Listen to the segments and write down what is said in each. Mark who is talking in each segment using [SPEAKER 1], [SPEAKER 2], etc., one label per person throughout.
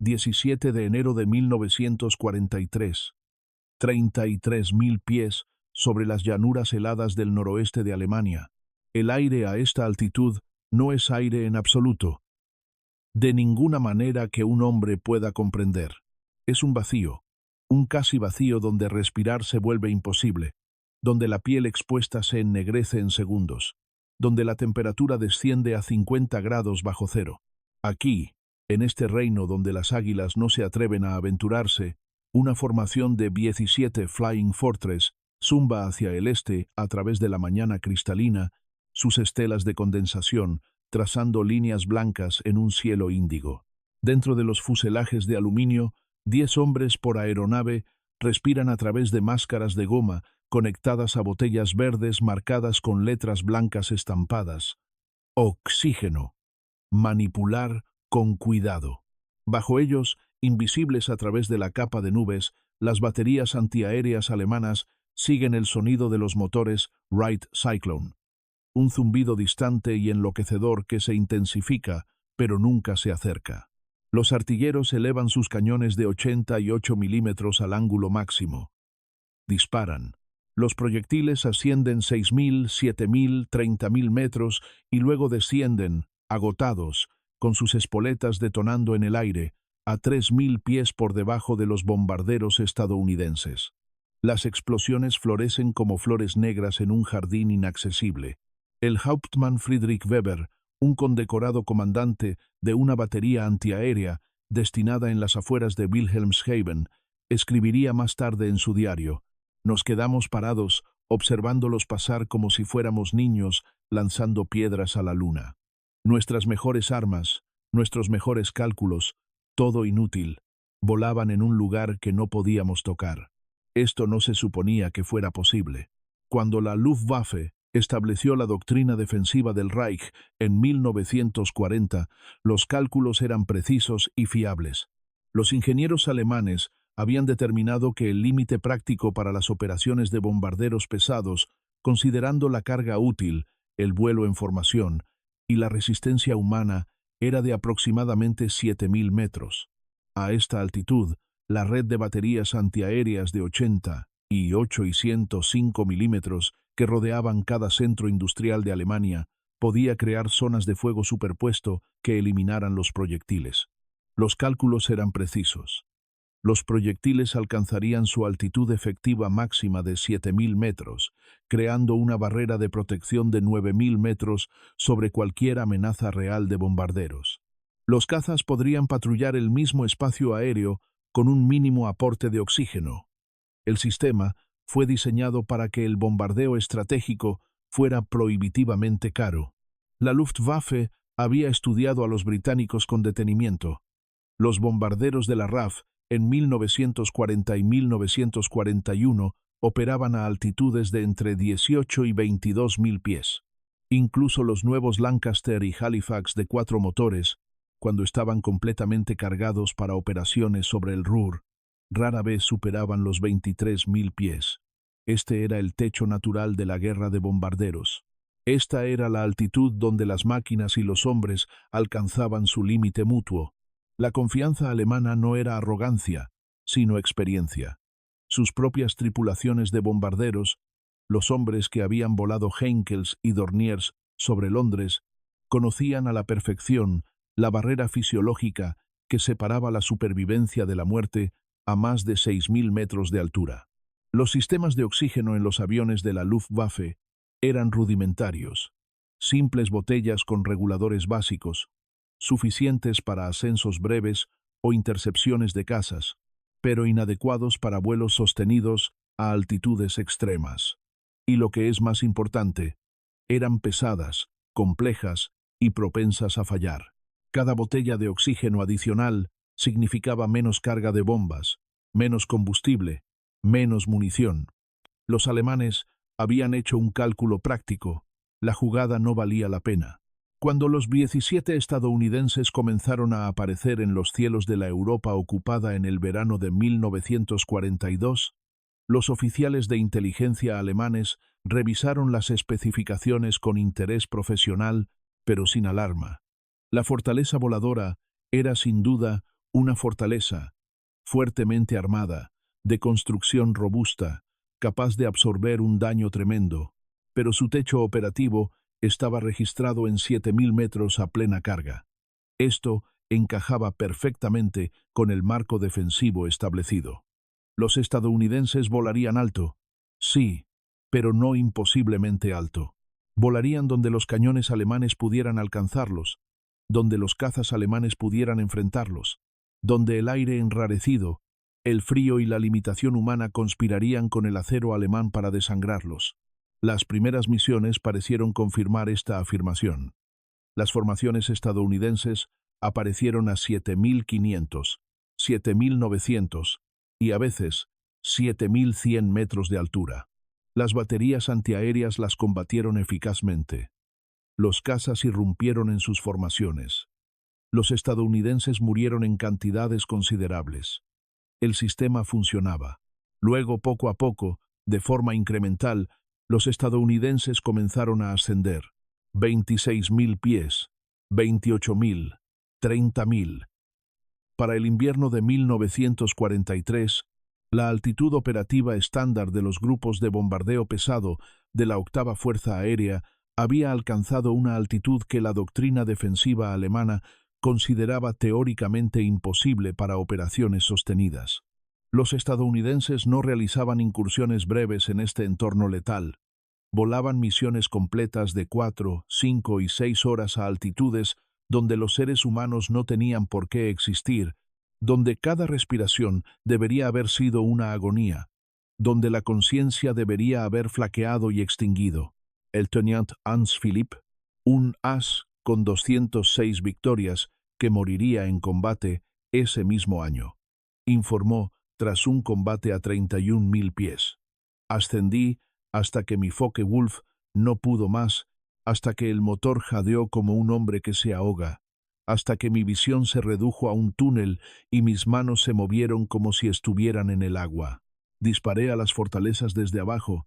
[SPEAKER 1] 17 de enero de 1943. 33.000 pies sobre las llanuras heladas del noroeste de Alemania. El aire a esta altitud no es aire en absoluto, de ninguna manera que un hombre pueda comprender. Es un vacío, un casi vacío donde respirar se vuelve imposible, donde la piel expuesta se ennegrece en segundos, donde la temperatura desciende a 50 grados bajo cero. Aquí, en este reino donde las águilas no se atreven a aventurarse, una formación de 17 Flying Fortress zumba hacia el este a través de la mañana cristalina, sus estelas de condensación, trazando líneas blancas en un cielo índigo. Dentro de los fuselajes de aluminio, 10 hombres por aeronave respiran a través de máscaras de goma conectadas a botellas verdes marcadas con letras blancas estampadas. Oxígeno. Manipular con cuidado. Bajo ellos, invisibles a través de la capa de nubes, las baterías antiaéreas alemanas siguen el sonido de los motores Wright Cyclone. Un zumbido distante y enloquecedor que se intensifica, pero nunca se acerca. Los artilleros elevan sus cañones de 88 milímetros al ángulo máximo. Disparan. Los proyectiles ascienden 6.000, 7.000, 30.000 metros y luego descienden, agotados, con sus espoletas detonando en el aire, a 3.000 pies por debajo de los bombarderos estadounidenses. Las explosiones florecen como flores negras en un jardín inaccesible. El Hauptmann Friedrich Weber, un condecorado comandante de una batería antiaérea destinada en las afueras de Wilhelmshaven, escribiría más tarde en su diario: «Nos quedamos parados, observándolos pasar como si fuéramos niños lanzando piedras a la luna. Nuestras mejores armas, nuestros mejores cálculos, todo inútil, volaban en un lugar que no podíamos tocar. Esto no se suponía que fuera posible». Cuando la Luftwaffe estableció la doctrina defensiva del Reich en 1940, los cálculos eran precisos y fiables. Los ingenieros alemanes habían determinado que el límite práctico para las operaciones de bombarderos pesados, considerando la carga útil, el vuelo en formación y la resistencia humana, era de aproximadamente 7.000 metros. A esta altitud, la red de baterías antiaéreas de 80 y 8 y 105 milímetros que rodeaban cada centro industrial de Alemania podía crear zonas de fuego superpuesto que eliminaran los proyectiles. Los cálculos eran precisos. Los proyectiles alcanzarían su altitud efectiva máxima de 7.000 metros, creando una barrera de protección de 9.000 metros sobre cualquier amenaza real de bombarderos. Los cazas podrían patrullar el mismo espacio aéreo con un mínimo aporte de oxígeno. El sistema fue diseñado para que el bombardeo estratégico fuera prohibitivamente caro. La Luftwaffe había estudiado a los británicos con detenimiento. Los bombarderos de la RAF en 1940 y 1941 operaban a altitudes de entre 18 y 22.000 pies. Incluso los nuevos Lancaster y Halifax de 4 motores, cuando estaban completamente cargados para operaciones sobre el Ruhr, rara vez superaban los 23.000 pies. Este era el techo natural de la guerra de bombarderos. Esta era la altitud donde las máquinas y los hombres alcanzaban su límite mutuo. La confianza alemana no era arrogancia, sino experiencia. Sus propias tripulaciones de bombarderos, los hombres que habían volado Heinkels y Dorniers sobre Londres, conocían a la perfección la barrera fisiológica que separaba la supervivencia de la muerte a más de 6.000 metros de altura. Los sistemas de oxígeno en los aviones de la Luftwaffe eran rudimentarios, simples botellas con reguladores básicos, suficientes para ascensos breves o intercepciones de cazas, pero inadecuados para vuelos sostenidos a altitudes extremas. Y lo que es más importante, eran pesadas, complejas y propensas a fallar. Cada botella de oxígeno adicional significaba menos carga de bombas, menos combustible, menos munición. Los alemanes habían hecho un cálculo práctico. La jugada no valía la pena. Cuando los 17 estadounidenses comenzaron a aparecer en los cielos de la Europa ocupada en el verano de 1942, los oficiales de inteligencia alemanes revisaron las especificaciones con interés profesional, pero sin alarma. La fortaleza voladora era sin duda Una fortaleza, fuertemente armada, de construcción robusta, capaz de absorber un daño tremendo, pero su techo operativo estaba registrado en 7.000 metros a plena carga. Esto encajaba perfectamente con el marco defensivo establecido. Los estadounidenses volarían alto, sí, pero no imposiblemente alto. Volarían donde los cañones alemanes pudieran alcanzarlos, donde los cazas alemanes pudieran enfrentarlos, donde el aire enrarecido, el frío y la limitación humana conspirarían con el acero alemán para desangrarlos. Las primeras misiones parecieron confirmar esta afirmación. Las formaciones estadounidenses aparecieron a 7.500, 7.900 y a veces 7.100 metros de altura. Las baterías antiaéreas las combatieron eficazmente. Los cazas irrumpieron en sus formaciones. Los estadounidenses murieron en cantidades considerables. El sistema funcionaba. Luego, poco a poco, de forma incremental, los estadounidenses comenzaron a ascender. 26.000 pies, 28.000, 30.000. Para el invierno de 1943, la altitud operativa estándar de los grupos de bombardeo pesado de la octava Fuerza Aérea había alcanzado una altitud que la doctrina defensiva alemana consideraba teóricamente imposible para operaciones sostenidas. Los estadounidenses no realizaban incursiones breves en este entorno letal. Volaban misiones completas de 4, 5 y 6 horas a altitudes donde los seres humanos no tenían por qué existir, donde cada respiración debería haber sido una agonía, donde la conciencia debería haber flaqueado y extinguido. El teniente Hans Philipp, un as con 206 victorias, que moriría en combate ese mismo año, informó tras un combate a 31.000 pies. Ascendí hasta que mi Focke-Wulf no pudo más, hasta que el motor jadeó como un hombre que se ahoga, hasta que mi visión se redujo a un túnel y mis manos se movieron como si estuvieran en el agua. Disparé a las fortalezas desde abajo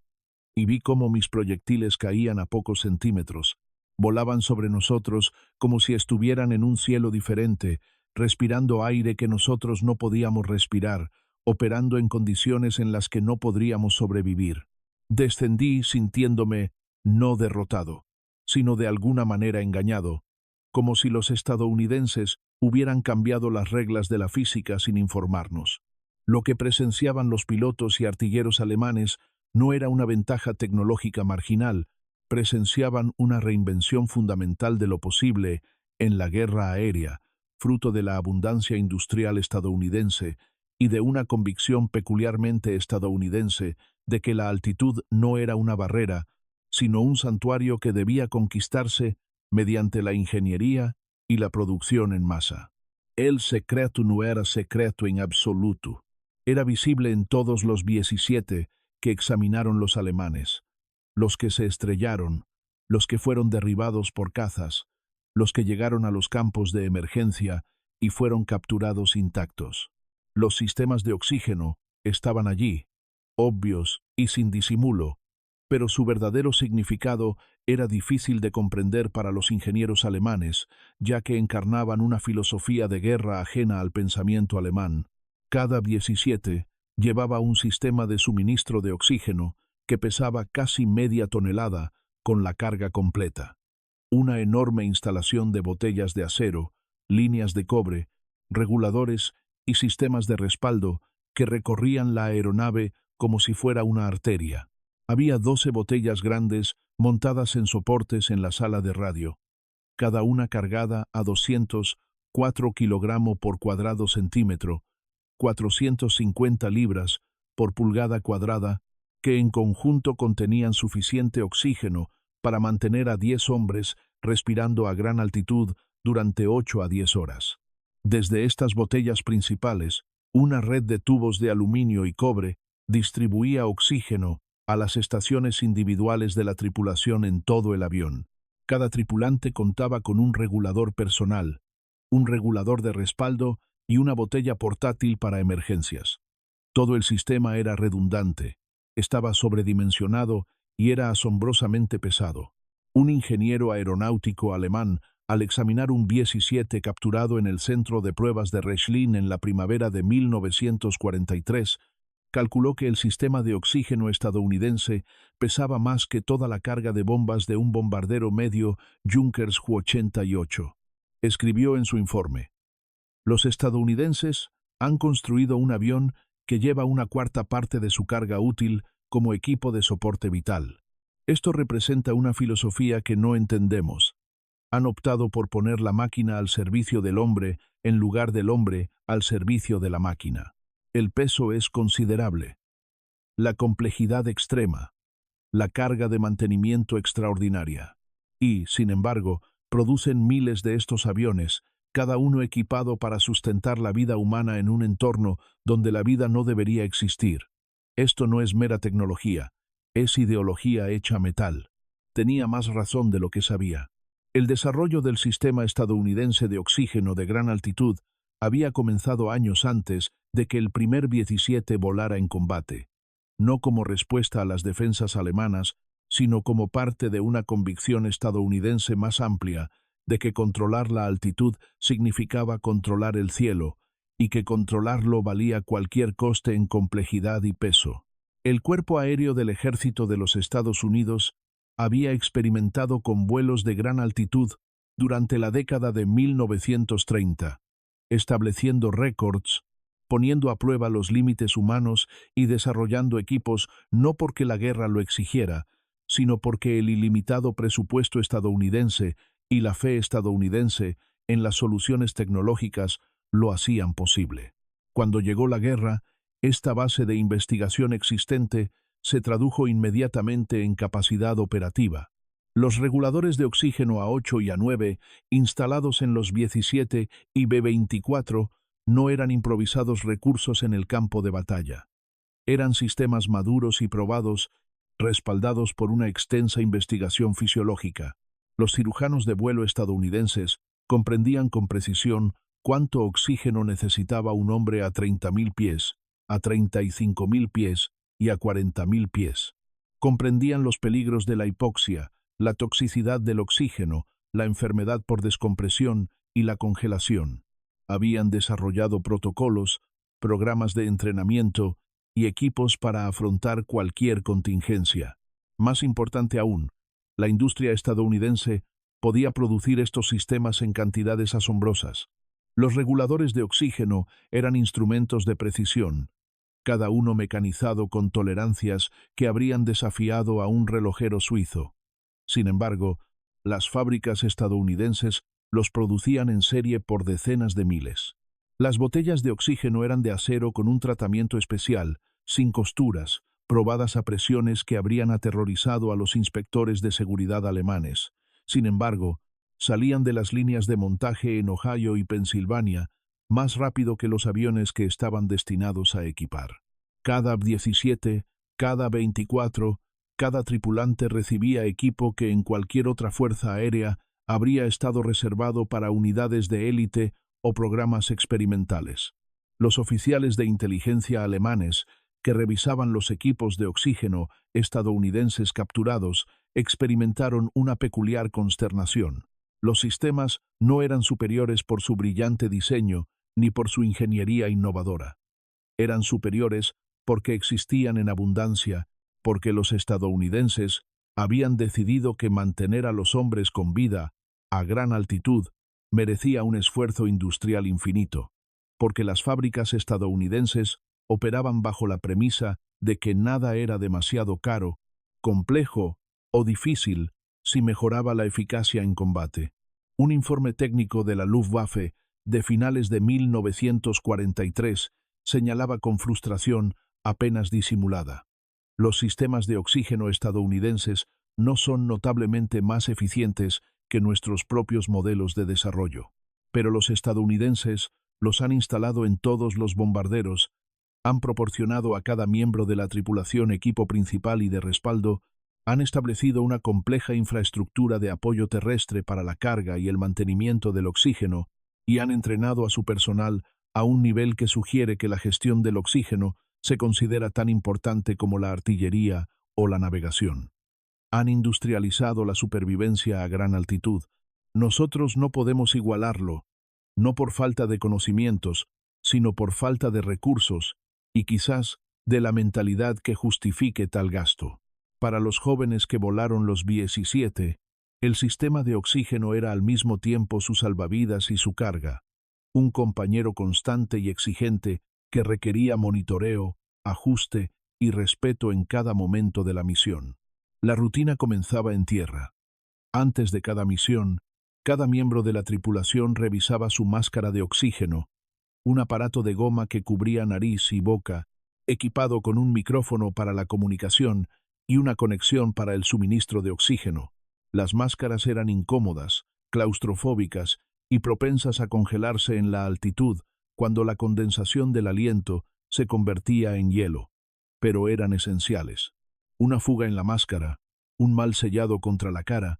[SPEAKER 1] y vi cómo mis proyectiles caían a pocos centímetros. Volaban sobre nosotros como si estuvieran en un cielo diferente, respirando aire que nosotros no podíamos respirar, operando en condiciones en las que no podríamos sobrevivir. Descendí sintiéndome no derrotado, sino de alguna manera engañado, como si los estadounidenses hubieran cambiado las reglas de la física sin informarnos. Lo que presenciaban los pilotos y artilleros alemanes no era una ventaja tecnológica marginal, presenciaban una reinvención fundamental de lo posible en la guerra aérea, fruto de la abundancia industrial estadounidense y de una convicción peculiarmente estadounidense de que la altitud no era una barrera, sino un santuario que debía conquistarse mediante la ingeniería y la producción en masa. El secreto no era secreto en absoluto. Era visible en todos los 17 que examinaron los alemanes, los que se estrellaron, los que fueron derribados por cazas, los que llegaron a los campos de emergencia y fueron capturados intactos. Los sistemas de oxígeno estaban allí, obvios y sin disimulo, pero su verdadero significado era difícil de comprender para los ingenieros alemanes, ya que encarnaban una filosofía de guerra ajena al pensamiento alemán. Cada 17 llevaba un sistema de suministro de oxígeno que pesaba casi media tonelada con la carga completa. Una enorme instalación de botellas de acero, líneas de cobre, reguladores y sistemas de respaldo que recorrían la aeronave como si fuera una arteria. Había 12 botellas grandes montadas en soportes en la sala de radio, cada una cargada a 204 kilogramos por cuadrado centímetro, 450 libras por pulgada cuadrada, que en conjunto contenían suficiente oxígeno para mantener a 10 hombres respirando a gran altitud durante 8 a 10 horas. Desde estas botellas principales, una red de tubos de aluminio y cobre distribuía oxígeno a las estaciones individuales de la tripulación en todo el avión. Cada tripulante contaba con un regulador personal, un regulador de respaldo y una botella portátil para emergencias. Todo el sistema era redundante, estaba sobredimensionado y era asombrosamente pesado. Un ingeniero aeronáutico alemán al examinar un B-17 capturado en el centro de pruebas de Rechlin en la primavera de 1943, calculó que el sistema de oxígeno estadounidense pesaba más que toda la carga de bombas de un bombardero medio Junkers Ju-88. Escribió en su informe: los estadounidenses han construido un avión que lleva una cuarta parte de su carga útil como equipo de soporte vital. Esto representa una filosofía que no entendemos. Han optado por poner la máquina al servicio del hombre en lugar del hombre al servicio de la máquina. El peso es considerable, la complejidad extrema, la carga de mantenimiento extraordinaria. Y, sin embargo, producen miles de estos aviones, cada uno equipado para sustentar la vida humana en un entorno donde la vida no debería existir. Esto no es mera tecnología, es ideología hecha metal. Tenía más razón de lo que sabía. El desarrollo del sistema estadounidense de oxígeno de gran altitud había comenzado años antes de que el primer B-17 volara en combate, no como respuesta a las defensas alemanas, sino como parte de una convicción estadounidense más amplia de que controlar la altitud significaba controlar el cielo, y que controlarlo valía cualquier coste en complejidad y peso. El Cuerpo Aéreo del Ejército de los Estados Unidos había experimentado con vuelos de gran altitud durante la década de 1930, estableciendo récords, poniendo a prueba los límites humanos y desarrollando equipos no porque la guerra lo exigiera, sino porque el ilimitado presupuesto estadounidense y la fe estadounidense en las soluciones tecnológicas lo hacían posible. Cuando llegó la guerra, esta base de investigación existente se tradujo inmediatamente en capacidad operativa. Los reguladores de oxígeno A8 y A9, instalados en los B-17 y B-24, no eran improvisados recursos en el campo de batalla. Eran sistemas maduros y probados, respaldados por una extensa investigación fisiológica. Los cirujanos de vuelo estadounidenses comprendían con precisión cuánto oxígeno necesitaba un hombre a 30.000 pies, a 35.000 pies y a 40.000 pies. Comprendían los peligros de la hipoxia, la toxicidad del oxígeno, la enfermedad por descompresión y la congelación. Habían desarrollado protocolos, programas de entrenamiento y equipos para afrontar cualquier contingencia. Más importante aún, la industria estadounidense podía producir estos sistemas en cantidades asombrosas. Los reguladores de oxígeno eran instrumentos de precisión, cada uno mecanizado con tolerancias que habrían desafiado a un relojero suizo. Sin embargo, las fábricas estadounidenses los producían en serie por decenas de miles. Las botellas de oxígeno eran de acero con un tratamiento especial, sin costuras, probadas a presiones que habrían aterrorizado a los inspectores de seguridad alemanes. Sin embargo, salían de las líneas de montaje en Ohio y Pensilvania más rápido que los aviones que estaban destinados a equipar. Cada B-17, cada 24, cada tripulante recibía equipo que en cualquier otra fuerza aérea habría estado reservado para unidades de élite o programas experimentales. Los oficiales de inteligencia alemanes que revisaban los equipos de oxígeno estadounidenses capturados experimentaron una peculiar consternación. Los sistemas no eran superiores por su brillante diseño ni por su ingeniería innovadora. Eran superiores porque existían en abundancia, porque los estadounidenses habían decidido que mantener a los hombres con vida a gran altitud merecía un esfuerzo industrial infinito, porque las fábricas estadounidenses operaban bajo la premisa de que nada era demasiado caro, complejo o difícil si mejoraba la eficacia en combate. Un informe técnico de la Luftwaffe de finales de 1943 señalaba con frustración apenas disimulada: los sistemas de oxígeno estadounidenses no son notablemente más eficientes que nuestros propios modelos de desarrollo. Pero los estadounidenses los han instalado en todos los bombarderos, han proporcionado a cada miembro de la tripulación equipo principal y de respaldo, han establecido una compleja infraestructura de apoyo terrestre para la carga y el mantenimiento del oxígeno, y han entrenado a su personal a un nivel que sugiere que la gestión del oxígeno se considera tan importante como la artillería o la navegación. Han industrializado la supervivencia a gran altitud, Nosotros no podemos igualarlo, no por falta de conocimientos, sino por falta de recursos y quizás de la mentalidad que justifique tal gasto. Para los jóvenes que volaron los B-17, el sistema de oxígeno era al mismo tiempo su salvavidas y su carga, un compañero constante y exigente que requería monitoreo, ajuste y respeto en cada momento de la misión. La rutina comenzaba en tierra. Antes de cada misión, cada miembro de la tripulación revisaba su máscara de oxígeno, un aparato de goma que cubría nariz y boca, equipado con un micrófono para la comunicación y una conexión para el suministro de oxígeno. Las máscaras eran incómodas, claustrofóbicas y propensas a congelarse en la altitud cuando la condensación del aliento se convertía en hielo, pero eran esenciales. Una fuga en la máscara, un mal sellado contra la cara,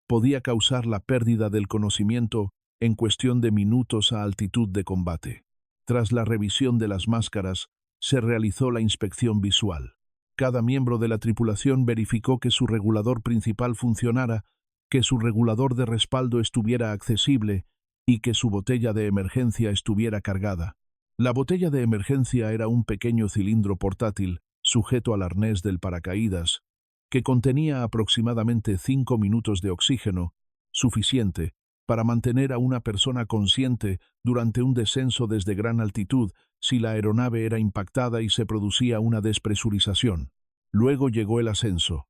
[SPEAKER 1] podía causar la pérdida del conocimiento en cuestión de minutos a altitud de combate. Tras la revisión de las máscaras, se realizó la inspección visual. Cada miembro de la tripulación verificó que su regulador principal funcionara, que su regulador de respaldo estuviera accesible y que su botella de emergencia estuviera cargada. La botella de emergencia era un pequeño cilindro portátil, sujeto al arnés del paracaídas, que contenía aproximadamente 5 minutos de oxígeno, suficiente para mantener a una persona consciente durante un descenso desde gran altitud si la aeronave era impactada y se producía una despresurización. Luego llegó el ascenso.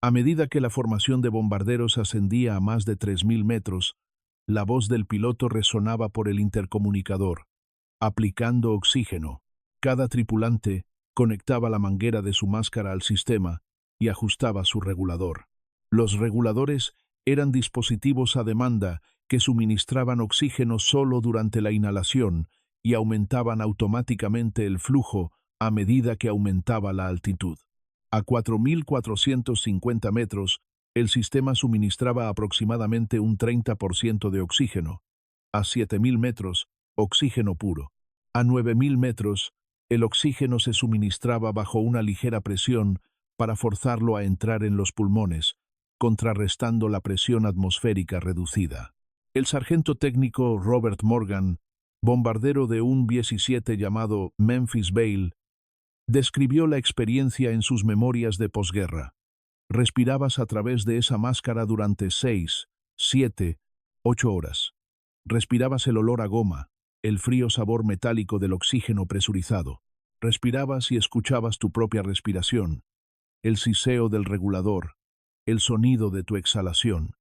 [SPEAKER 1] A medida que la formación de bombarderos ascendía a más de 3.000 metros, la voz del piloto resonaba por el intercomunicador, aplicando oxígeno. Cada tripulante conectaba la manguera de su máscara al sistema y ajustaba su regulador. Los reguladores eran dispositivos a demanda que suministraban oxígeno solo durante la inhalación y aumentaban automáticamente el flujo a medida que aumentaba la altitud. A 4.450 metros, el sistema suministraba aproximadamente un 30% de oxígeno. A 7.000 metros, oxígeno puro. A 9.000 metros, el oxígeno se suministraba bajo una ligera presión para forzarlo a entrar en los pulmones, contrarrestando la presión atmosférica reducida. El sargento técnico Robert Morgan, bombardero de un B-17 llamado Memphis Belle, describió la experiencia en sus memorias de posguerra. Respirabas a través de esa máscara durante 6, 7, 8 horas. Respirabas el olor a goma, el frío sabor metálico del oxígeno presurizado. Respirabas y escuchabas tu propia respiración, el siseo del regulador, el sonido de tu exhalación,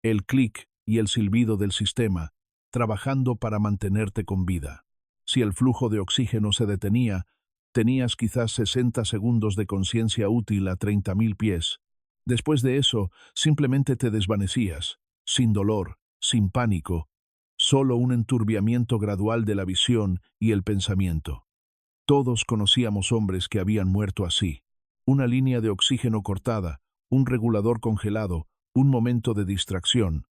[SPEAKER 1] el clic y el silbido del sistema, trabajando para mantenerte con vida. Si el flujo de oxígeno se detenía, tenías quizás 60 segundos de conciencia útil a 30.000 pies. Después de eso, simplemente te desvanecías, sin dolor, sin pánico, solo un enturbiamiento gradual de la visión y el pensamiento. Todos conocíamos hombres que habían muerto así. Una línea de oxígeno cortada, un regulador congelado, un momento de distracción.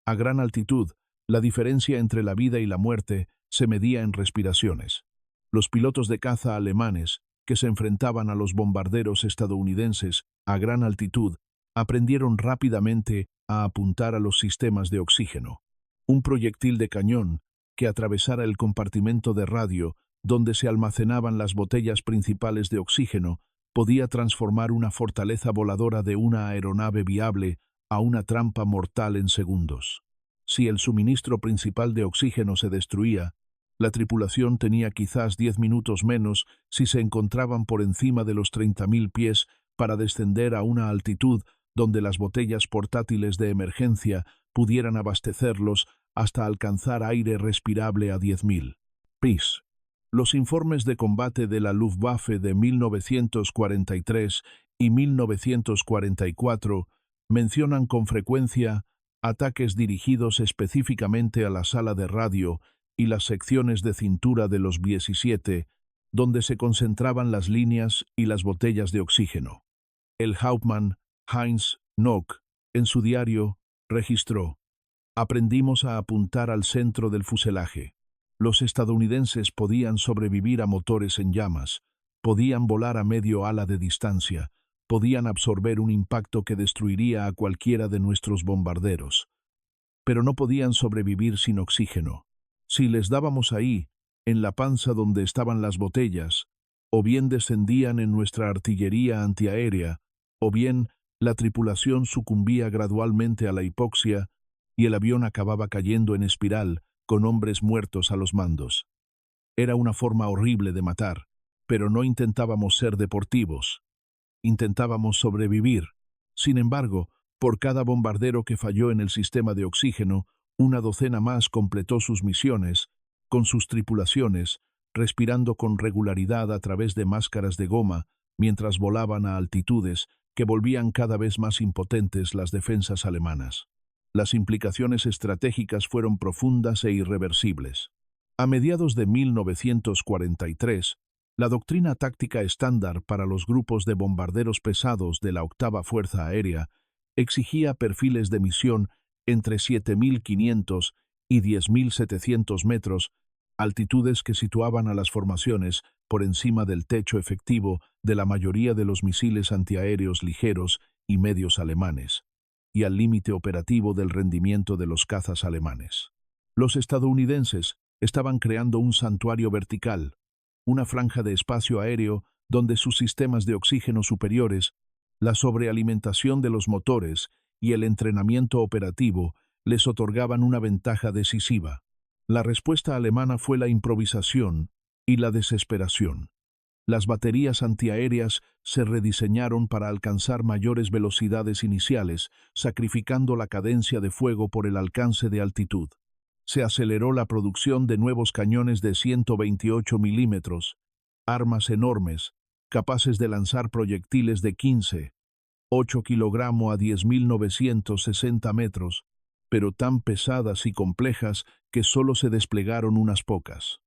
[SPEAKER 1] A gran altitud, la diferencia entre la vida y la muerte se medía en respiraciones. Los pilotos de caza alemanes, que se enfrentaban a los bombarderos estadounidenses a gran altitud, aprendieron rápidamente a apuntar a los sistemas de oxígeno. Un proyectil de cañón que atravesara el compartimento de radio donde se almacenaban las botellas principales de oxígeno podía transformar una fortaleza voladora de una aeronave viable a una trampa mortal en segundos. Si el suministro principal de oxígeno se destruía, la tripulación tenía quizás 10 minutos menos si se encontraban por encima de los 30.000 pies para descender a una altitud donde las botellas portátiles de emergencia pudieran abastecerlos hasta alcanzar aire respirable a 10.000 pies. Los informes de combate de la Luftwaffe de 1943 y 1944 mencionan con frecuencia ataques dirigidos específicamente a la sala de radio y las secciones de cintura de los B-17, donde se concentraban las líneas y las botellas de oxígeno. El Hauptmann Heinz Nock, en su diario, registró: aprendimos a apuntar al centro del fuselaje. Los estadounidenses podían sobrevivir a motores en llamas, podían volar a medio ala de distancia, podían absorber un impacto que destruiría a cualquiera de nuestros bombarderos. pero no podían sobrevivir sin oxígeno. Si les dábamos ahí, en la panza donde estaban las botellas, o bien descendían en nuestra artillería antiaérea, o bien la tripulación sucumbía gradualmente a la hipoxia y el avión acababa cayendo en espiral con hombres muertos a los mandos. Era una forma horrible de matar, pero no intentábamos ser deportivos. Intentábamos sobrevivir. Sin embargo, por cada bombardero que falló en el sistema de oxígeno, una docena más completó sus misiones, con sus tripulaciones, respirando con regularidad a través de máscaras de goma, mientras volaban a altitudes que volvían cada vez más impotentes las defensas alemanas. Las implicaciones estratégicas fueron profundas e irreversibles. A mediados de 1943, la doctrina táctica estándar para los grupos de bombarderos pesados de la octava Fuerza Aérea exigía perfiles de misión entre 7.500 y 10.700 metros, altitudes que situaban a las formaciones por encima del techo efectivo de la mayoría de los misiles antiaéreos ligeros y medios alemanes, y al límite operativo del rendimiento de los cazas alemanes. Los estadounidenses estaban creando un santuario vertical, una franja de espacio aéreo donde sus sistemas de oxígeno superiores, la sobrealimentación de los motores y el entrenamiento operativo les otorgaban una ventaja decisiva. La respuesta alemana fue la improvisación y la desesperación. Las baterías antiaéreas se rediseñaron para alcanzar mayores velocidades iniciales, sacrificando la cadencia de fuego por el alcance de altitud. Se aceleró la producción de nuevos cañones de 128 milímetros, armas enormes, capaces de lanzar proyectiles de 8 kilogramos a 10.960 metros, pero tan pesadas y complejas que solo se desplegaron unas pocas.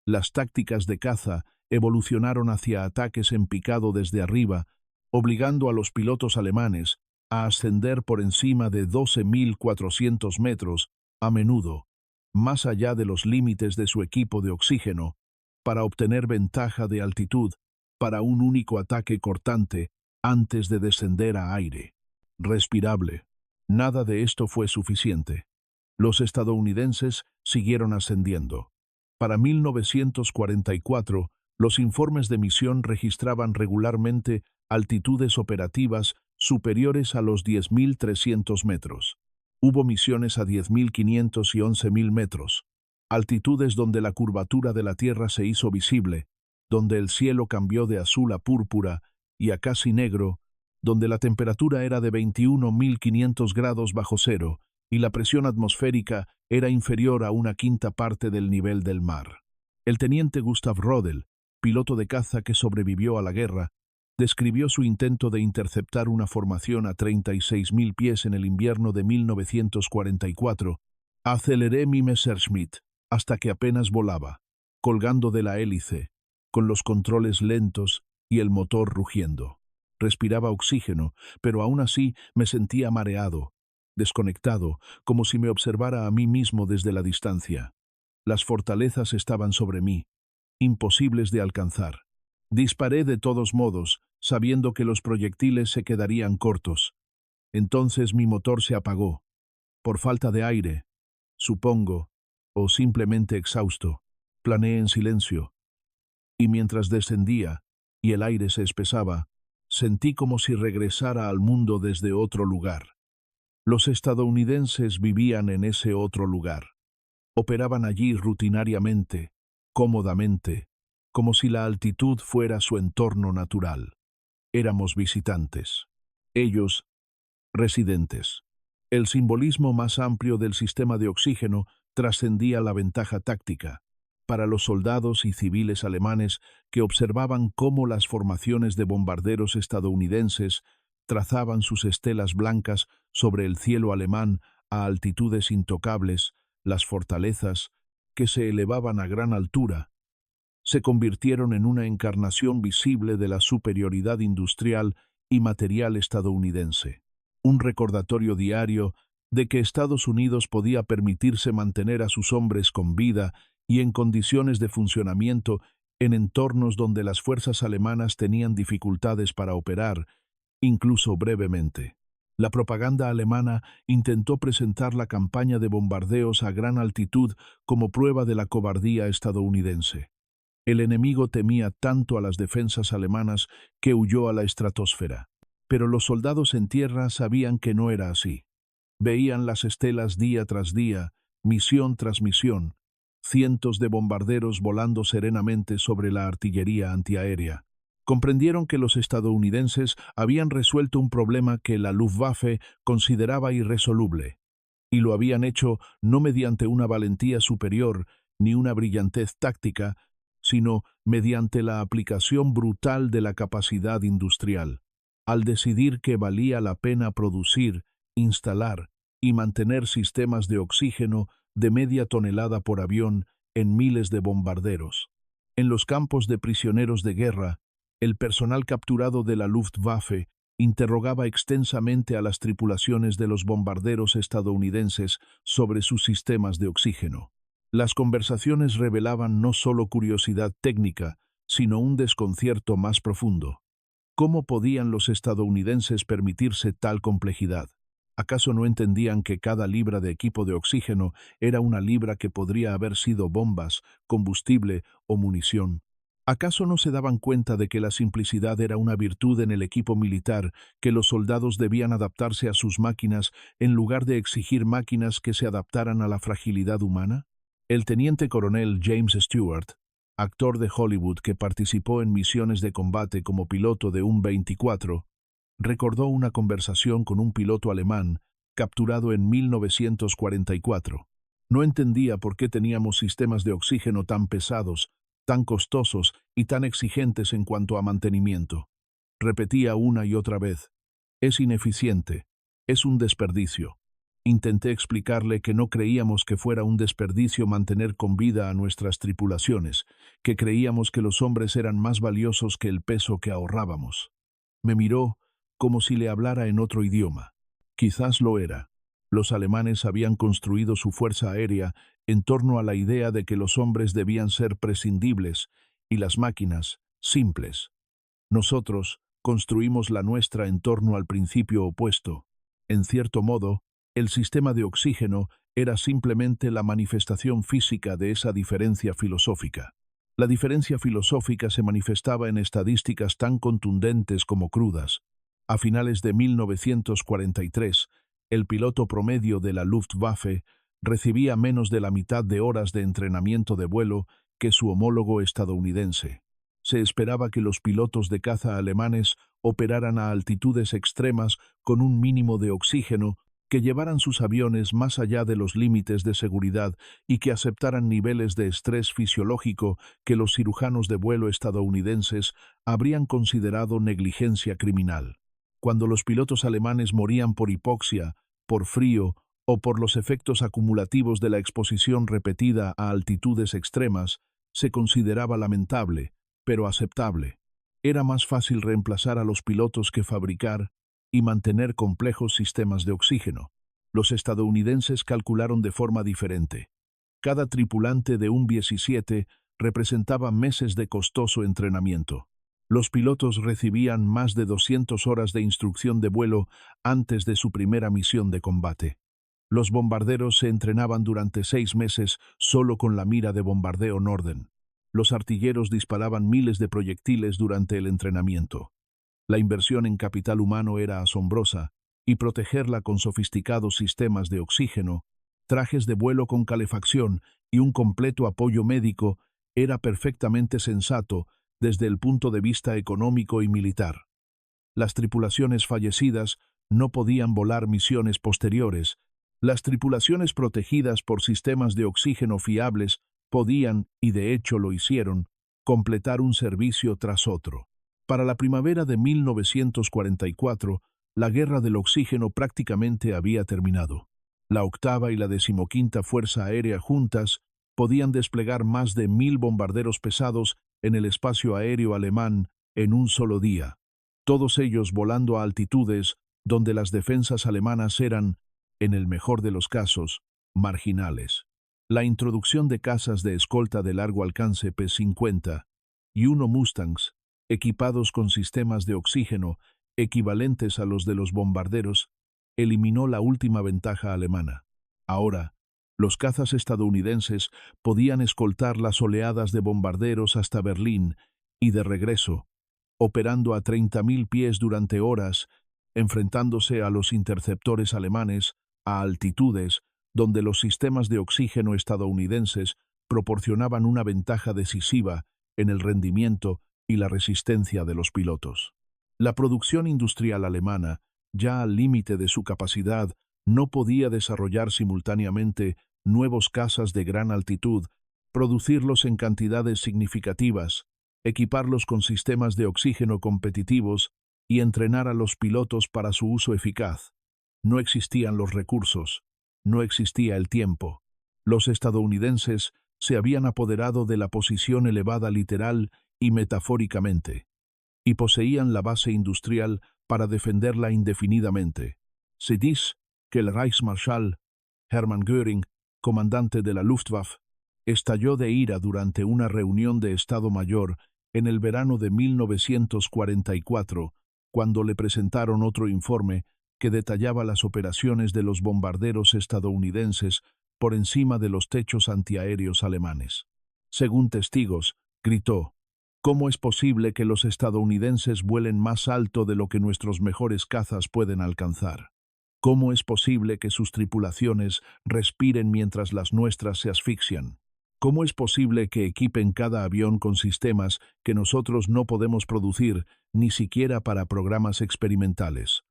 [SPEAKER 1] Las tácticas de caza evolucionaron hacia ataques en picado desde arriba, obligando a los pilotos alemanes a ascender por encima de 12.400 metros, a menudo, más allá de los límites de su equipo de oxígeno, para obtener ventaja de altitud para un único ataque cortante antes de descender a aire respirable. Nada de esto fue suficiente. Los estadounidenses siguieron ascendiendo. Para 1944, los informes de misión registraban regularmente altitudes operativas superiores a los 10.300 metros. Hubo misiones a 10.500 y 11.000 metros, altitudes donde la curvatura de la Tierra se hizo visible, donde el cielo cambió de azul a púrpura y a casi negro, donde la temperatura era de 21.500 grados bajo cero y la presión atmosférica era inferior a una quinta parte del nivel del mar. El teniente Gustav Rodel, piloto de caza que sobrevivió a la guerra, describió su intento de interceptar una formación a 36.000 pies en el invierno de 1944. Aceleré mi Messerschmitt hasta que apenas volaba, colgando de la hélice, con los controles lentos y el motor rugiendo. Respiraba oxígeno, pero aún así me sentía mareado, desconectado, como si me observara a mí mismo desde la distancia. Las fortalezas estaban sobre mí, imposibles de alcanzar. Disparé de todos modos, sabiendo que los proyectiles se quedarían cortos. Entonces mi motor se apagó, por falta de aire, supongo, o simplemente exhausto. Planeé en silencio, y mientras descendía y el aire se espesaba, sentí como si regresara al mundo desde otro lugar. Los estadounidenses vivían en ese otro lugar. Operaban allí rutinariamente, cómodamente, como si la altitud fuera su entorno natural. Éramos visitantes. Ellos, residentes. El simbolismo más amplio del sistema de oxígeno trascendía la ventaja táctica. Para los soldados y civiles alemanes que observaban cómo las formaciones de bombarderos estadounidenses trazaban sus estelas blancas sobre el cielo alemán a altitudes intocables, las fortalezas, que se elevaban a gran altura, se convirtieron en una encarnación visible de la superioridad industrial y material estadounidense. Un recordatorio diario de que Estados Unidos podía permitirse mantener a sus hombres con vida y en condiciones de funcionamiento en entornos donde las fuerzas alemanas tenían dificultades para operar, incluso brevemente. La propaganda alemana intentó presentar la campaña de bombardeos a gran altitud como prueba de la cobardía estadounidense. El enemigo temía tanto a las defensas alemanas que huyó a la estratosfera. Pero los soldados en tierra sabían que no era así. Veían las estelas día tras día, misión tras misión, cientos de bombarderos volando serenamente sobre la artillería antiaérea. Comprendieron que los estadounidenses habían resuelto un problema que la Luftwaffe consideraba irresoluble, y lo habían hecho no mediante una valentía superior ni una brillantez táctica, sino mediante la aplicación brutal de la capacidad industrial. Al decidir que valía la pena producir, instalar y mantener sistemas de oxígeno de media tonelada por avión en miles de bombarderos. En los campos de prisioneros de guerra, el personal capturado de la Luftwaffe interrogaba extensamente a las tripulaciones de los bombarderos estadounidenses sobre sus sistemas de oxígeno. Las conversaciones revelaban no solo curiosidad técnica, sino un desconcierto más profundo. ¿Cómo podían los estadounidenses permitirse tal complejidad? ¿Acaso no entendían que cada libra de equipo de oxígeno era una libra que podría haber sido bombas, combustible o munición? ¿Acaso no se daban cuenta de que la simplicidad era una virtud en el equipo militar, que los soldados debían adaptarse a sus máquinas en lugar de exigir máquinas que se adaptaran a la fragilidad humana? El teniente coronel James Stewart, actor de Hollywood que participó en misiones de combate como piloto de un 24, recordó una conversación con un piloto alemán capturado en 1944. No entendía por qué teníamos sistemas de oxígeno tan pesados, tan costosos y tan exigentes en cuanto a mantenimiento. Repetía una y otra vez: es ineficiente, es un desperdicio. Intenté explicarle que no creíamos que fuera un desperdicio mantener con vida a nuestras tripulaciones, que creíamos que los hombres eran más valiosos que el peso que ahorrábamos. Me miró como si le hablara en otro idioma. Quizás lo era. Los alemanes habían construido su fuerza aérea en torno a la idea de que los hombres debían ser prescindibles y las máquinas simples. Nosotros construimos la nuestra en torno al principio opuesto. En cierto modo, el sistema de oxígeno era simplemente la manifestación física de esa diferencia filosófica. La diferencia filosófica se manifestaba en estadísticas tan contundentes como crudas. A finales de 1943, el piloto promedio de la Luftwaffe recibía menos de la mitad de horas de entrenamiento de vuelo que su homólogo estadounidense. Se esperaba que los pilotos de caza alemanes operaran a altitudes extremas con un mínimo de oxígeno, que llevaran sus aviones más allá de los límites de seguridad y que aceptaran niveles de estrés fisiológico que los cirujanos de vuelo estadounidenses habrían considerado negligencia criminal. Cuando los pilotos alemanes morían por hipoxia, por frío o por los efectos acumulativos de la exposición repetida a altitudes extremas, se consideraba lamentable, pero aceptable. Era más fácil reemplazar a los pilotos que fabricar y mantener complejos sistemas de oxígeno. Los estadounidenses calcularon de forma diferente. Cada tripulante de un 17 representaba meses de costoso entrenamiento. Los pilotos recibían más de 200 horas de instrucción de vuelo antes de su primera misión de combate. Los bombarderos se entrenaban durante 6 meses solo con la mira de bombardeo Norden. Los artilleros disparaban miles de proyectiles durante el entrenamiento. La inversión en capital humano era asombrosa, y protegerla con sofisticados sistemas de oxígeno, trajes de vuelo con calefacción y un completo apoyo médico era perfectamente sensato desde el punto de vista económico y militar. Las tripulaciones fallecidas no podían volar misiones posteriores. Las tripulaciones protegidas por sistemas de oxígeno fiables podían, y de hecho lo hicieron, completar un servicio tras otro. Para la primavera de 1944, la guerra del oxígeno prácticamente había terminado. La octava y la 15ª Fuerza Aérea juntas podían desplegar más de 1000 bombarderos pesados en el espacio aéreo alemán en un solo día, todos ellos volando a altitudes donde las defensas alemanas eran, en el mejor de los casos, marginales. La introducción de cazas de escolta de largo alcance P-50 y uno Mustangs, equipados con sistemas de oxígeno equivalentes a los de los bombarderos, eliminó la última ventaja alemana. Ahora, los cazas estadounidenses podían escoltar las oleadas de bombarderos hasta Berlín y de regreso, operando a 30.000 pies durante horas, enfrentándose a los interceptores alemanes a altitudes donde los sistemas de oxígeno estadounidenses proporcionaban una ventaja decisiva en el rendimiento y la resistencia de los pilotos. La producción industrial alemana, ya al límite de su capacidad, no podía desarrollar simultáneamente nuevos cazas de gran altitud, producirlos en cantidades significativas, equiparlos con sistemas de oxígeno competitivos y entrenar a los pilotos para su uso eficaz. No existían los recursos, no existía el tiempo. Los estadounidenses se habían apoderado de la posición elevada literal y metafóricamente, y poseían la base industrial para defenderla indefinidamente. Se dice que el Reichsmarschall Hermann Göring, comandante de la Luftwaffe, estalló de ira durante una reunión de Estado Mayor en el verano de 1944, cuando le presentaron otro informe que detallaba las operaciones de los bombarderos estadounidenses por encima de los techos antiaéreos alemanes. Según testigos, gritó: ¿cómo es posible que los estadounidenses vuelen más alto de lo que nuestros mejores cazas pueden alcanzar? ¿Cómo es posible que sus tripulaciones respiren mientras las nuestras se asfixian? ¿Cómo es posible que equipen cada avión con sistemas que nosotros no podemos producir ni siquiera para programas experimentales?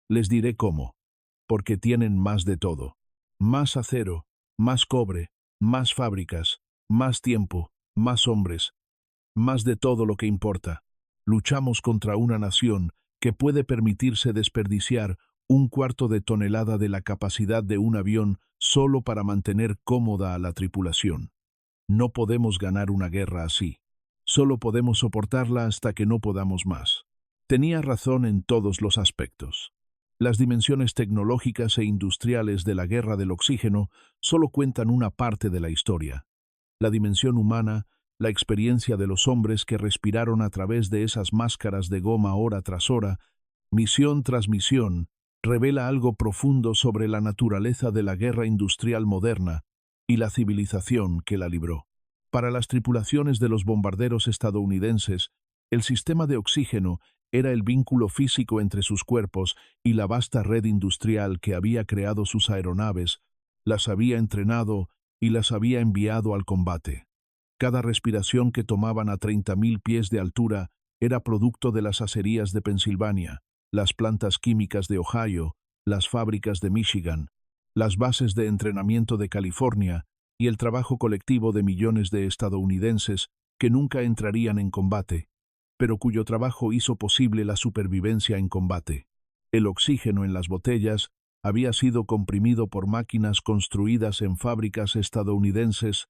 [SPEAKER 1] Les diré cómo. Porque tienen más de todo. Más acero, más cobre, más fábricas, más tiempo, más hombres, más de todo lo que importa. Luchamos contra una nación que puede permitirse desperdiciar 1/4 de tonelada de la capacidad de un avión solo para mantener cómoda a la tripulación. No podemos ganar una guerra así. Solo podemos soportarla hasta que no podamos más. Tenía razón en todos los aspectos. Las dimensiones tecnológicas e industriales de la guerra del oxígeno solo cuentan una parte de la historia. La dimensión humana, la experiencia de los hombres que respiraron a través de esas máscaras de goma hora tras hora, misión tras misión, revela algo profundo sobre la naturaleza de la guerra industrial moderna y la civilización que la libró. Para las tripulaciones de los bombarderos estadounidenses, el sistema de oxígeno era el vínculo físico entre sus cuerpos y la vasta red industrial que había creado sus aeronaves, las había entrenado y las había enviado al combate. Cada respiración que tomaban a 30.000 pies de altura era producto de las acerías de Pensilvania, las plantas químicas de Ohio, las fábricas de Michigan, las bases de entrenamiento de California y el trabajo colectivo de millones de estadounidenses que nunca entrarían en combate, pero cuyo trabajo hizo posible la supervivencia en combate. El oxígeno en las botellas había sido comprimido por máquinas construidas en fábricas estadounidenses,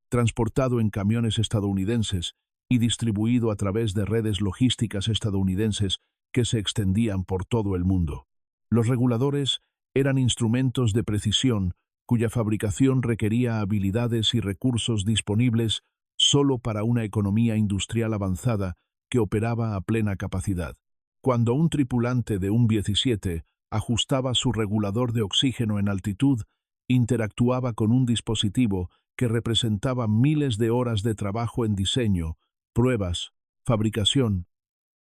[SPEAKER 1] transportado en camiones estadounidenses y distribuido a través de redes logísticas estadounidenses que se extendían por todo el mundo. Los reguladores eran instrumentos de precisión cuya fabricación requería habilidades y recursos disponibles solo para una economía industrial avanzada que operaba a plena capacidad. Cuando un tripulante de un 17 ajustaba su regulador de oxígeno en altitud, interactuaba con un dispositivo que representaba miles de horas de trabajo en diseño, pruebas, fabricación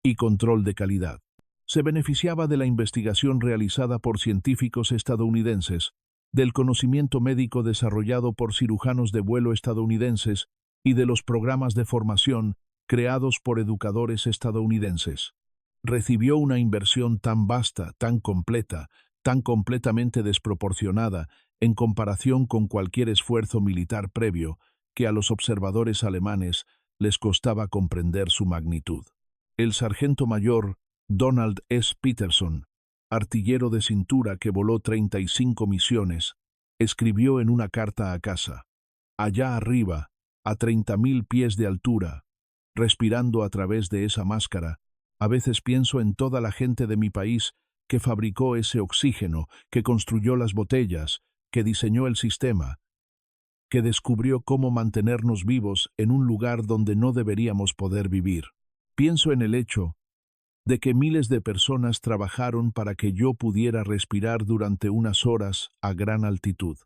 [SPEAKER 1] y control de calidad. Se beneficiaba de la investigación realizada por científicos estadounidenses, del conocimiento médico desarrollado por cirujanos de vuelo estadounidenses y de los programas de formación creados por educadores estadounidenses. Recibió una inversión tan vasta, tan completa, tan completamente desproporcionada en comparación con cualquier esfuerzo militar previo, que a los observadores alemanes les costaba comprender su magnitud. El sargento mayor Donald S. Peterson, artillero de cintura que voló 35 misiones, escribió en una carta a casa: allá arriba, a 30.000 pies de altura, respirando a través de esa máscara, a veces pienso en toda la gente de mi país que fabricó ese oxígeno, que construyó las botellas, que diseñó el sistema, que descubrió cómo mantenernos vivos en un lugar donde no deberíamos poder vivir. Pienso en el hecho de que miles de personas trabajaron para que yo pudiera respirar durante unas horas a gran altitud.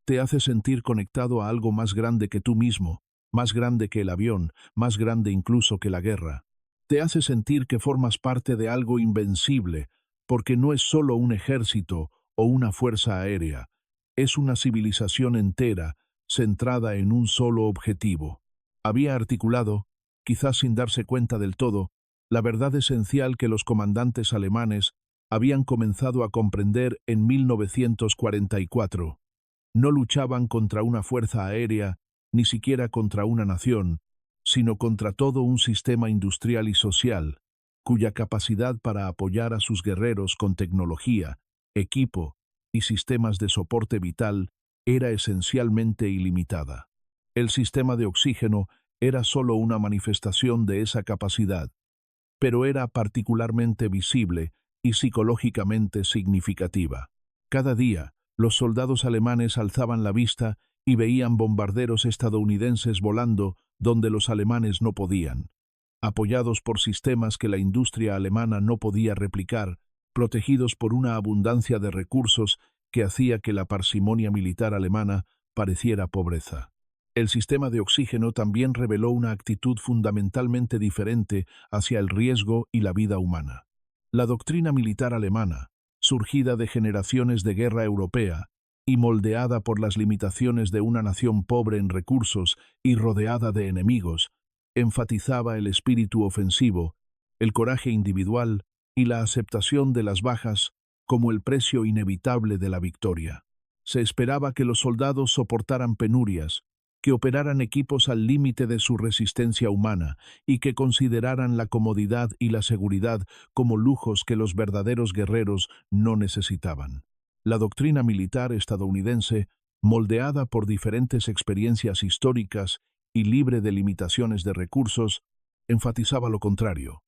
[SPEAKER 1] Te hace sentir conectado a algo más grande que tú mismo, más grande que el avión, más grande incluso que la guerra. Te hace sentir que formas parte de algo invencible, porque no es solo un ejército o una fuerza aérea, es una civilización entera centrada en un solo objetivo. Había articulado, quizás sin darse cuenta del todo, la verdad esencial que los comandantes alemanes habían comenzado a comprender en 1944. No luchaban contra una fuerza aérea, ni siquiera contra una nación, sino contra todo un sistema industrial y social, cuya capacidad para apoyar a sus guerreros con tecnología, equipo y sistemas de soporte vital era esencialmente ilimitada. El sistema de oxígeno era solo una manifestación de esa capacidad, pero era particularmente visible y psicológicamente significativa. Cada día, los soldados alemanes alzaban la vista y veían bombarderos estadounidenses volando donde los alemanes no podían. Apoyados por sistemas que la industria alemana no podía replicar, protegidos por una abundancia de recursos que hacía que la parsimonia militar alemana pareciera pobreza. El sistema de oxígeno también reveló una actitud fundamentalmente diferente hacia el riesgo y la vida humana. La doctrina militar alemana, surgida de generaciones de guerra europea y moldeada por las limitaciones de una nación pobre en recursos y rodeada de enemigos, enfatizaba el espíritu ofensivo, el coraje individual y la aceptación de las bajas como el precio inevitable de la victoria. Se esperaba que los soldados soportaran penurias, que operaran equipos al límite de su resistencia humana y que consideraran la comodidad y la seguridad como lujos que los verdaderos guerreros no necesitaban. La doctrina militar estadounidense, moldeada por diferentes experiencias históricas y libre de limitaciones de recursos, enfatizaba lo contrario,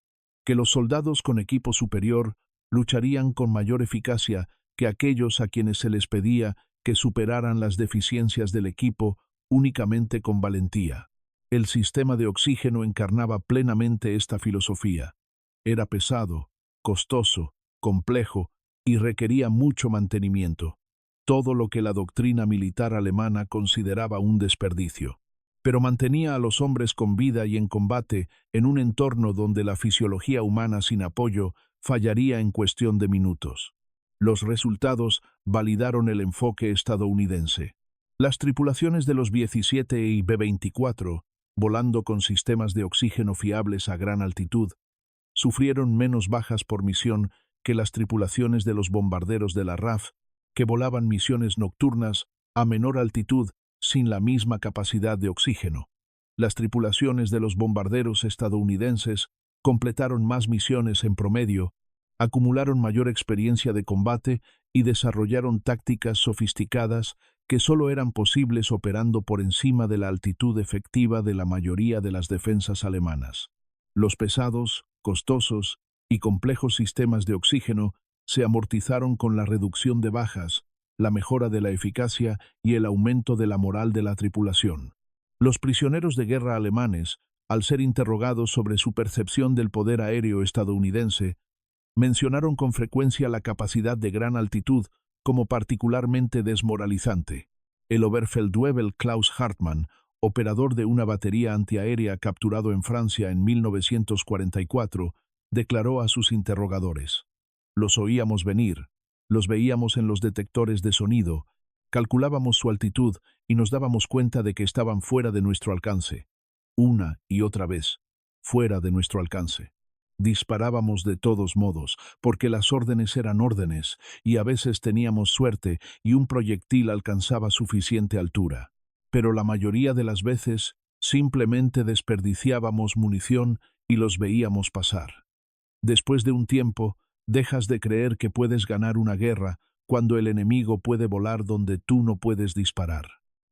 [SPEAKER 1] que los soldados con equipo superior lucharían con mayor eficacia que aquellos a quienes se les pedía que superaran las deficiencias del equipo únicamente con valentía. El sistema de oxígeno encarnaba plenamente esta filosofía. Era pesado, costoso, complejo y requería mucho mantenimiento, todo lo que la doctrina militar alemana consideraba un desperdicio. Pero mantenía a los hombres con vida y en combate en un entorno donde la fisiología humana sin apoyo fallaría en cuestión de minutos. Los resultados validaron el enfoque estadounidense. Las tripulaciones de los B-17 y B-24, volando con sistemas de oxígeno fiables a gran altitud, sufrieron menos bajas por misión que las tripulaciones de los bombarderos de la RAF, que volaban misiones nocturnas a menor altitud sin la misma capacidad de oxígeno. Las tripulaciones de los bombarderos estadounidenses completaron más misiones en promedio, acumularon mayor experiencia de combate y desarrollaron tácticas sofisticadas que solo eran posibles operando por encima de la altitud efectiva de la mayoría de las defensas alemanas. Los pesados, costosos y complejos sistemas de oxígeno se amortizaron con la reducción de bajas, la mejora de la eficacia y el aumento de la moral de la tripulación. Los prisioneros de guerra alemanes, al ser interrogados sobre su percepción del poder aéreo estadounidense, mencionaron con frecuencia la capacidad de gran altitud como particularmente desmoralizante. El Oberfeldwebel Klaus Hartmann, operador de una batería antiaérea capturado en Francia en 1944, declaró a sus interrogadores: «Los oíamos venir, los veíamos en los detectores de sonido, calculábamos su altitud y nos dábamos cuenta de que estaban fuera de nuestro alcance. Una y otra vez, fuera de nuestro alcance. Disparábamos de todos modos, porque las órdenes eran órdenes, y a veces teníamos suerte y un proyectil alcanzaba suficiente altura. Pero la mayoría de las veces simplemente desperdiciábamos munición y los veíamos pasar. Después de un tiempo, dejas de creer que puedes ganar una guerra cuando el enemigo puede volar donde tú no puedes disparar».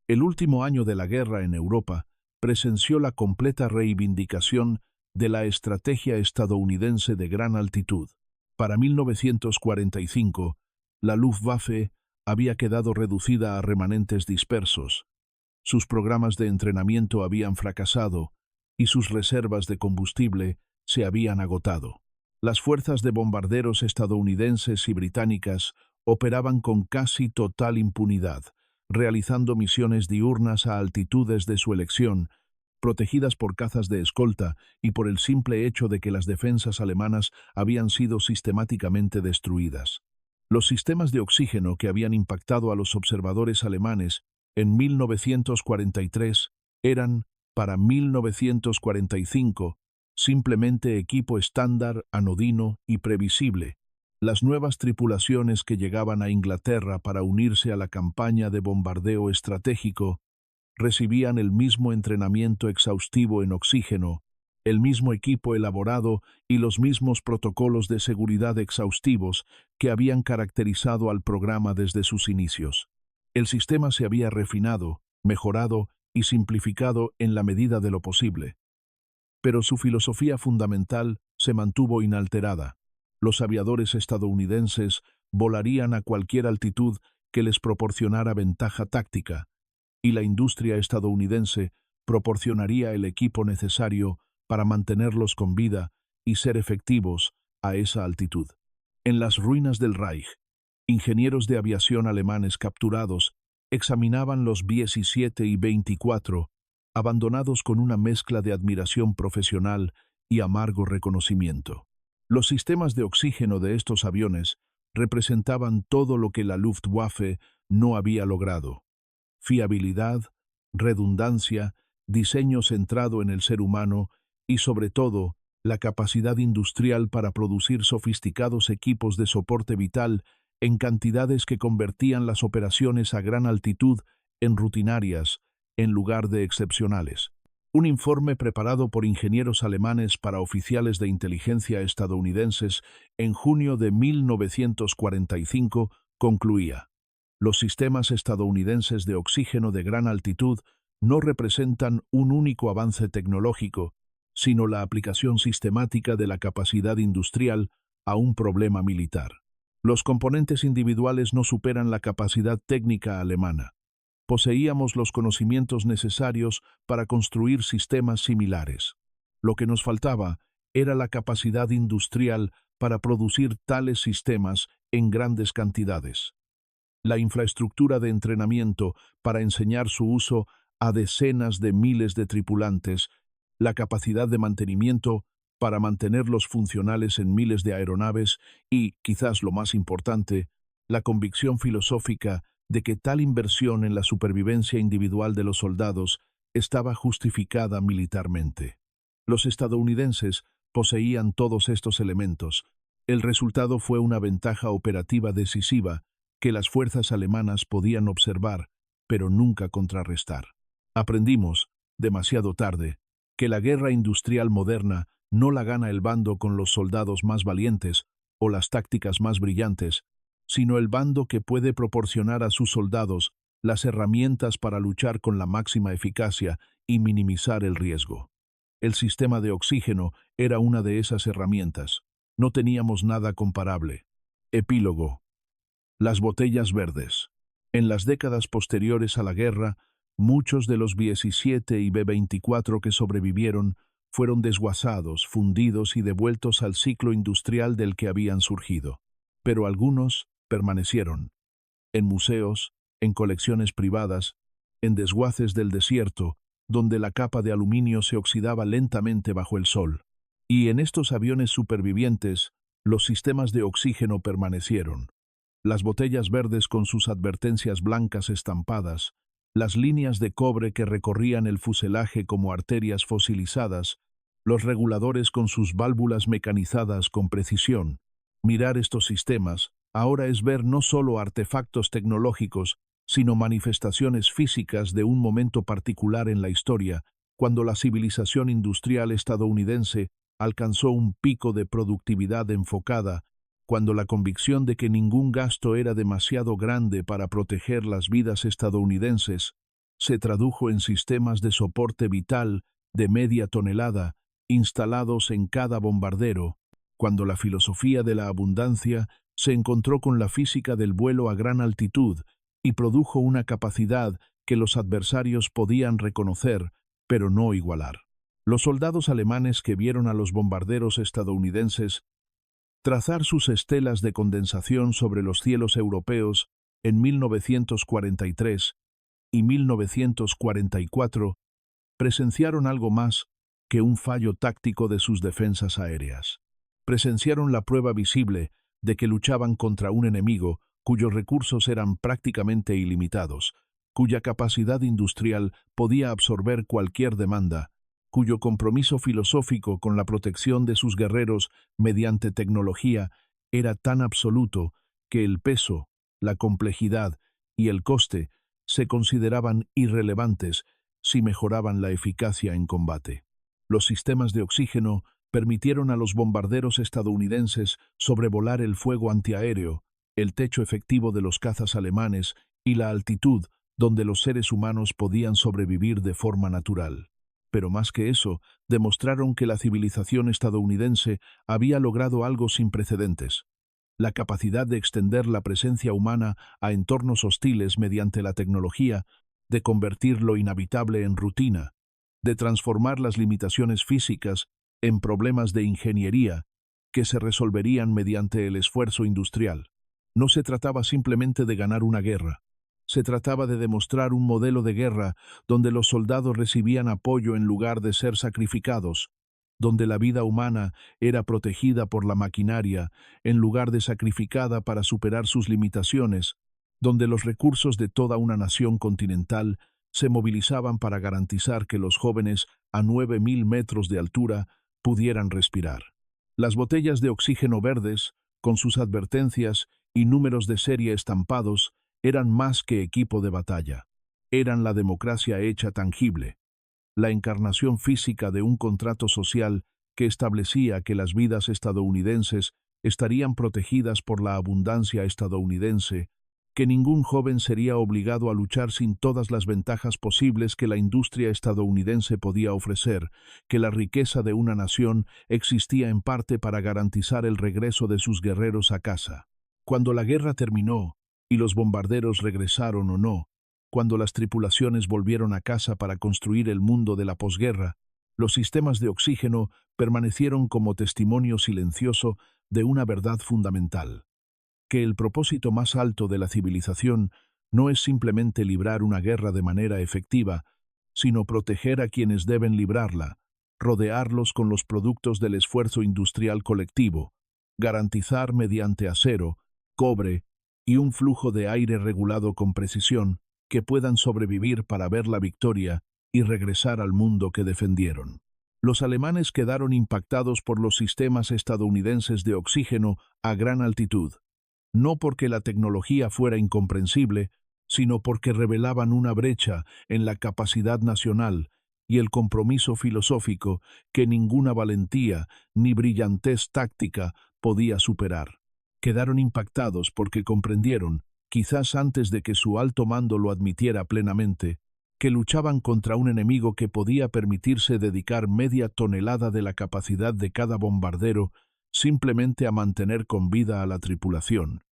[SPEAKER 1] El último año de la guerra en Europa presenció la completa reivindicación de la estrategia estadounidense de gran altitud. Para 1945, la Luftwaffe había quedado reducida a remanentes dispersos. Sus programas de entrenamiento habían fracasado y sus reservas de combustible se habían agotado. Las fuerzas de bombarderos estadounidenses y británicas operaban con casi total impunidad, realizando misiones diurnas a altitudes de su elección, protegidas por cazas de escolta y por el simple hecho de que las defensas alemanas habían sido sistemáticamente destruidas. Los sistemas de oxígeno que habían impactado a los observadores alemanes en 1943 eran, para 1945, simplemente equipo estándar, anodino y previsible. Las nuevas tripulaciones que llegaban a Inglaterra para unirse a la campaña de bombardeo estratégico recibían el mismo entrenamiento exhaustivo en oxígeno, el mismo equipo elaborado y los mismos protocolos de seguridad exhaustivos que habían caracterizado al programa desde sus inicios. El sistema se había refinado, mejorado y simplificado en la medida de lo posible. Pero su filosofía fundamental se mantuvo inalterada. Los aviadores estadounidenses volarían a cualquier altitud que les proporcionara ventaja táctica, y la industria estadounidense proporcionaría el equipo necesario para mantenerlos con vida y ser efectivos a esa altitud. En las ruinas del Reich, ingenieros de aviación alemanes capturados examinaban los B-17 y B-24, abandonados con una mezcla de admiración profesional y amargo reconocimiento. Los sistemas de oxígeno de estos aviones representaban todo lo que la Luftwaffe no había logrado: fiabilidad, redundancia, diseño centrado en el ser humano y, sobre todo, la capacidad industrial para producir sofisticados equipos de soporte vital en cantidades que convertían las operaciones a gran altitud en rutinarias, en lugar de excepcionales. Un informe preparado por ingenieros alemanes para oficiales de inteligencia estadounidenses en junio de 1945 concluía: los sistemas estadounidenses de oxígeno de gran altitud no representan un único avance tecnológico, sino la aplicación sistemática de la capacidad industrial a un problema militar. Los componentes individuales no superan la capacidad técnica alemana. Poseíamos los conocimientos necesarios para construir sistemas similares. Lo que nos faltaba era la capacidad industrial para producir tales sistemas en grandes cantidades. La infraestructura de entrenamiento para enseñar su uso a decenas de miles de tripulantes, la capacidad de mantenimiento para mantenerlos funcionales en miles de aeronaves y, quizás lo más importante, la convicción filosófica de que tal inversión en la supervivencia individual de los soldados estaba justificada militarmente. Los estadounidenses poseían todos estos elementos. El resultado fue una ventaja operativa decisiva que las fuerzas alemanas podían observar, pero nunca contrarrestar. Aprendimos, demasiado tarde, que la guerra industrial moderna no la gana el bando con los soldados más valientes o las tácticas más brillantes, sino el bando que puede proporcionar a sus soldados las herramientas para luchar con la máxima eficacia y minimizar el riesgo. El sistema de oxígeno era una de esas herramientas. No teníamos nada comparable. Epílogo. Las botellas verdes. En las décadas posteriores a la guerra, muchos de los B-17 y B-24 que sobrevivieron fueron desguazados, fundidos y devueltos al ciclo industrial del que habían surgido. Pero algunos permanecieron, en museos, en colecciones privadas, en desguaces del desierto, donde la capa de aluminio se oxidaba lentamente bajo el sol. Y en estos aviones supervivientes, los sistemas de oxígeno permanecieron. Las botellas verdes con sus advertencias blancas estampadas, las líneas de cobre que recorrían el fuselaje como arterias fosilizadas, los reguladores con sus válvulas mecanizadas con precisión. Mirar estos sistemas ahora es ver no solo artefactos tecnológicos, sino manifestaciones físicas de un momento particular en la historia, cuando la civilización industrial estadounidense alcanzó un pico de productividad enfocada, cuando la convicción de que ningún gasto era demasiado grande para proteger las vidas estadounidenses se tradujo en sistemas de soporte vital de media tonelada instalados en cada bombardero, cuando la filosofía de la abundancia se encontró con la física del vuelo a gran altitud y produjo una capacidad que los adversarios podían reconocer, pero no igualar. Los soldados alemanes que vieron a los bombarderos estadounidenses trazar sus estelas de condensación sobre los cielos europeos en 1943 y 1944 presenciaron algo más que un fallo táctico de sus defensas aéreas. Presenciaron la prueba visible de que luchaban contra un enemigo cuyos recursos eran prácticamente ilimitados, cuya capacidad industrial podía absorber cualquier demanda, cuyo compromiso filosófico con la protección de sus guerreros mediante tecnología era tan absoluto que el peso, la complejidad y el coste se consideraban irrelevantes si mejoraban la eficacia en combate. Los sistemas de oxígeno permitieron a los bombarderos estadounidenses sobrevolar el fuego antiaéreo, el techo efectivo de los cazas alemanes y la altitud donde los seres humanos podían sobrevivir de forma natural. Pero más que eso, demostraron que la civilización estadounidense había logrado algo sin precedentes: la capacidad de extender la presencia humana a entornos hostiles mediante la tecnología, de convertir lo inhabitable en rutina, de transformar las limitaciones físicas en problemas de ingeniería que se resolverían mediante el esfuerzo industrial. No se trataba simplemente de ganar una guerra. Se trataba de demostrar un modelo de guerra donde los soldados recibían apoyo en lugar de ser sacrificados, donde la vida humana era protegida por la maquinaria en lugar de sacrificada para superar sus limitaciones, donde los recursos de toda una nación continental se movilizaban para garantizar que los jóvenes a 9.000 metros de altura pudieran respirar. Las botellas de oxígeno verdes, con sus advertencias y números de serie estampados, eran más que equipo de batalla. Eran la democracia hecha tangible, la encarnación física de un contrato social que establecía que las vidas estadounidenses estarían protegidas por la abundancia estadounidense, que ningún joven sería obligado a luchar sin todas las ventajas posibles que la industria estadounidense podía ofrecer, que la riqueza de una nación existía en parte para garantizar el regreso de sus guerreros a casa. Cuando la guerra terminó, y los bombarderos regresaron o no, cuando las tripulaciones volvieron a casa para construir el mundo de la posguerra, los sistemas de oxígeno permanecieron como testimonio silencioso de una verdad fundamental: que el propósito más alto de la civilización no es simplemente librar una guerra de manera efectiva, sino proteger a quienes deben librarla, rodearlos con los productos del esfuerzo industrial colectivo, garantizar mediante acero, cobre y un flujo de aire regulado con precisión que puedan sobrevivir para ver la victoria y regresar al mundo que defendieron. Los alemanes quedaron impactados por los sistemas estadounidenses de oxígeno a gran altitud, no porque la tecnología fuera incomprensible, sino porque revelaban una brecha en la capacidad nacional y el compromiso filosófico que ninguna valentía ni brillantez táctica podía superar. Quedaron impactados porque comprendieron, quizás antes de que su alto mando lo admitiera plenamente, que luchaban contra un enemigo que podía permitirse dedicar media tonelada de la capacidad de cada bombardero simplemente a mantener con vida a la tripulación,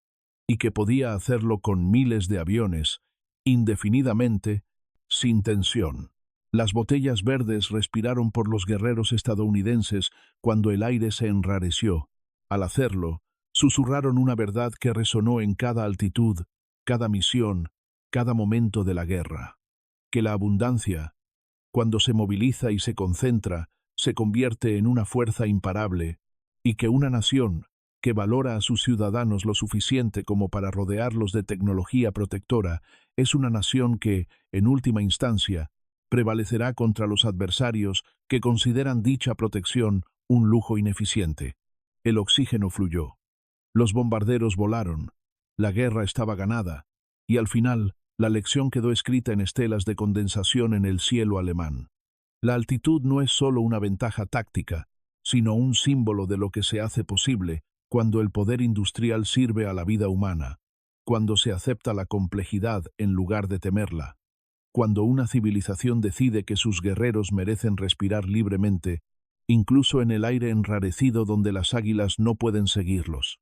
[SPEAKER 1] y que podía hacerlo con miles de aviones, indefinidamente, sin tensión. Las botellas verdes respiraron por los guerreros estadounidenses cuando el aire se enrareció. Al hacerlo, susurraron una verdad que resonó en cada altitud, cada misión, cada momento de la guerra: que la abundancia, cuando se moviliza y se concentra, se convierte en una fuerza imparable, y que una nación que valora a sus ciudadanos lo suficiente como para rodearlos de tecnología protectora es una nación que, en última instancia, prevalecerá contra los adversarios que consideran dicha protección un lujo ineficiente. El oxígeno fluyó. Los bombarderos volaron. La guerra estaba ganada. Y al final, la lección quedó escrita en estelas de condensación en el cielo alemán. La altitud no es solo una ventaja táctica, sino un símbolo de lo que se hace posible cuando el poder industrial sirve a la vida humana, cuando se acepta la complejidad en lugar de temerla, cuando una civilización decide que sus guerreros merecen respirar libremente, incluso en el aire enrarecido donde las águilas no pueden seguirlos.